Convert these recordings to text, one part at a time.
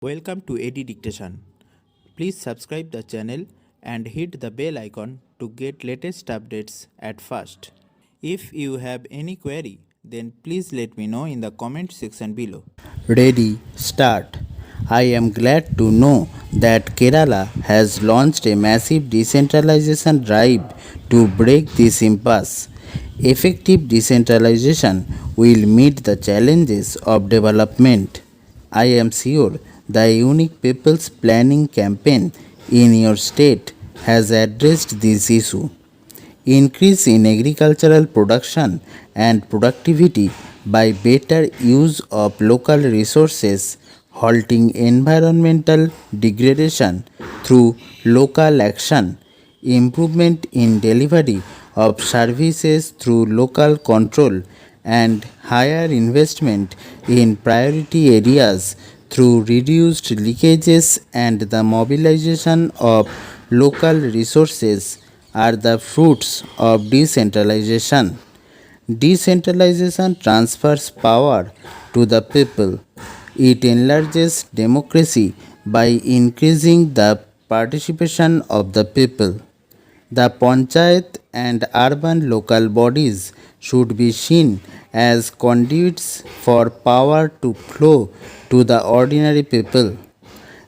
Welcome to AD Dictation. Please subscribe the channel and hit the bell icon to get latest updates at first. If you have any query, then please let me know in the comment section below. Ready, start. I am glad to know that Kerala has launched a massive decentralization drive to break this impasse. Effective decentralization will meet the challenges of development. I am sure the Unique People's Planning campaign in your state has addressed this issue. Increase in agricultural production and productivity by better use of local resources, halting environmental degradation through local action, improvement in delivery of services through local control, and higher investment in priority areas through reduced leakages and the mobilization of local resources are the fruits of decentralization. Decentralization transfers power to the people. It enlarges democracy by increasing the participation of the people. The panchayat and urban local bodies should be seen as conduits for power to flow to the ordinary people.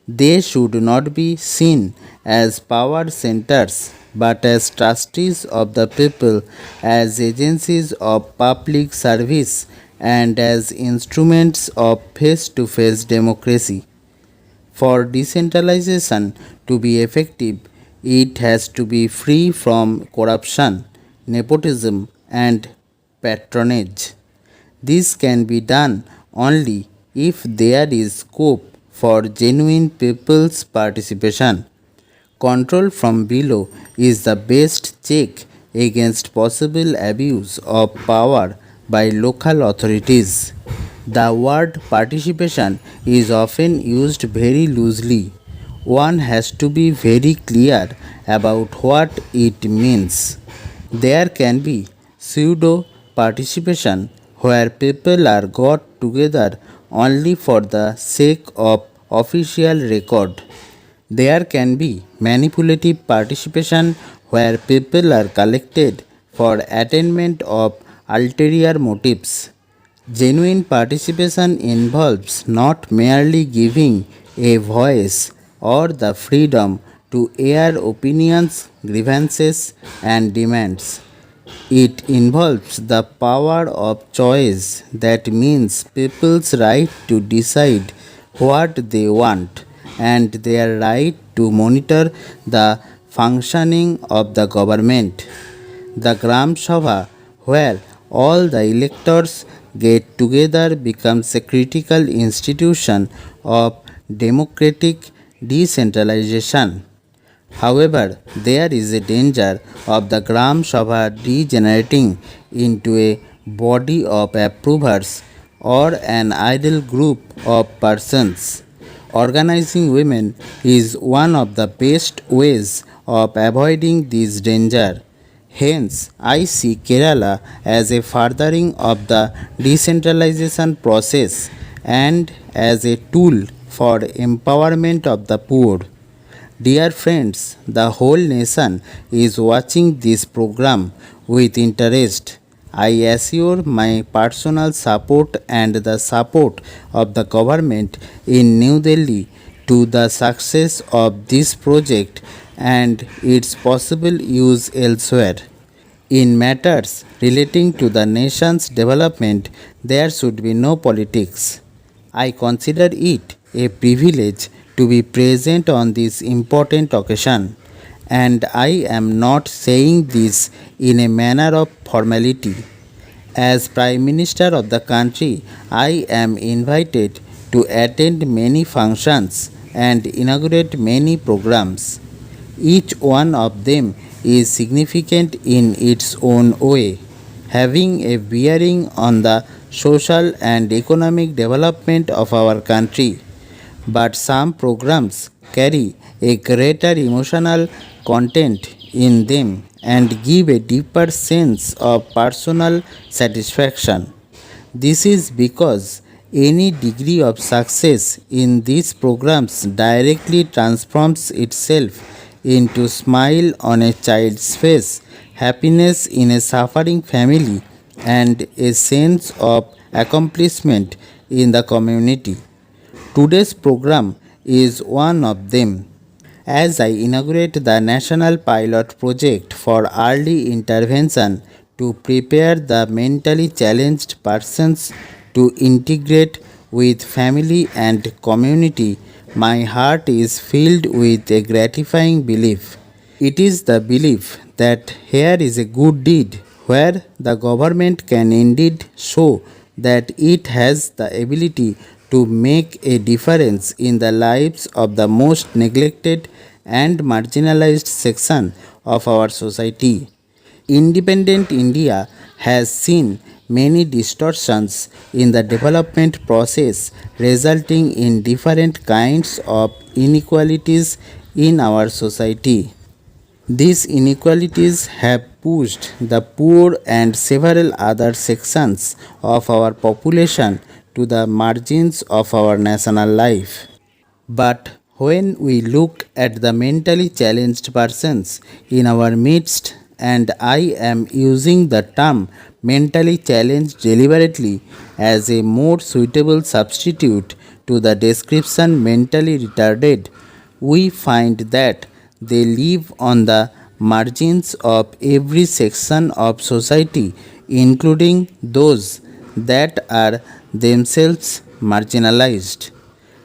They should not be seen as power centers but as trustees of the people, as agencies of public service, and as instruments of face to face democracy. For decentralization to be effective, it has to be free from corruption, nepotism, and patronage. This can be done only if there is scope for genuine people's participation. Control from below is the best check against possible abuse of power by local authorities. The word participation is often used very loosely. One has to be very clear about what it means. There can be pseudo participation where people are got together only for the sake of official record. There can be manipulative participation where people are collected for attainment of ulterior motives. Genuine participation involves not merely giving a voice or the freedom to air opinions, grievances, and demands. It involves the power of choice, that means people's right to decide what they want and their right to monitor the functioning of the government. The Gram Sabha, where all the electors get together, becomes a critical institution of democratic decentralization. However, there is a danger of the Gram Sabha degenerating into a body of approvers or an idle group of persons. Organizing women is one of the best ways of avoiding this danger. Hence, I see Kerala as a furthering of the decentralization process and as a tool for empowerment of the poor. Dear friends, the whole nation is watching this program with interest. I assure my personal support and the support of the government in New Delhi to the success of this project and its possible use elsewhere. In matters relating to the nation's development, there should be no politics. I consider it a privilege to be present on this important occasion, and I am not saying this in a manner of formality. As Prime Minister of the country, I am invited to attend many functions and inaugurate many programs. Each one of them is significant in its own way, having a bearing on the social and economic development of our country. But some programs carry a greater emotional content in them and give a deeper sense of personal satisfaction. This is because Any degree of success in these programs directly transforms itself into smile on a child's face, happiness in a suffering family, and a sense of accomplishment in the community. Today's program is one of them. As I inaugurate the National Pilot Project for Early Intervention to prepare the mentally challenged persons to integrate with family and community, my heart is filled with a gratifying belief. It is the belief that here is a good deed where the government can indeed show that it has the ability to make a difference in the lives of the most neglected and marginalized section of our society. Independent India has seen many distortions in the development process, resulting in different kinds of inequalities in our society. These inequalities have pushed the poor and several other sections of our population to the margins of our national life. But when we look at the mentally challenged persons in our midst, and I am using the term mentally challenged deliberately as a more suitable substitute to the description mentally retarded, we find that they live on the margins of every section of society, including those that are themselves marginalized.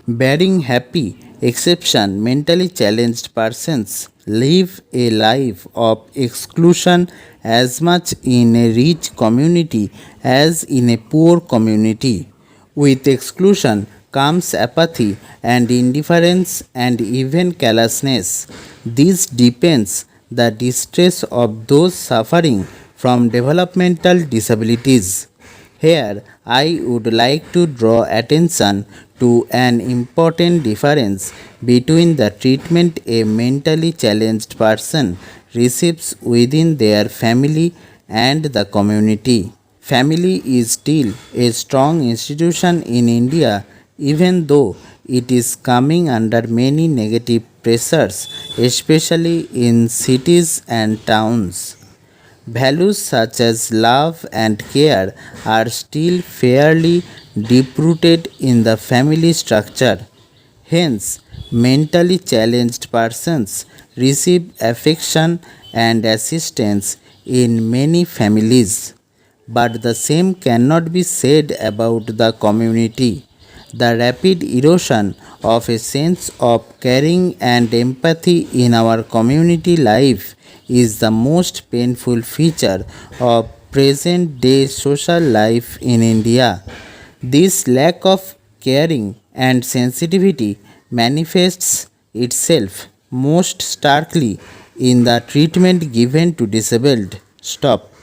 Bearing happy exception, mentally challenged persons live a life of exclusion as much in a rich community as in a poor community. With exclusion comes apathy and indifference and even callousness. This deepens the distress of those suffering from developmental disabilities. Here, I would like to draw attention to an important difference between the treatment a mentally challenged person receives within their family and the community. Family is still a strong institution in India, even though it is coming under many negative pressures, especially in cities and towns. Values such as love and care are still fairly deep rooted in the family structure. Hence, mentally challenged persons receive affection and assistance in many families. But the same cannot be said about the community. The rapid erosion of a sense of caring and empathy in our community life is the most painful feature of present day social life in India. This lack of caring and sensitivity manifests itself most starkly in the treatment given to disabled. Stop.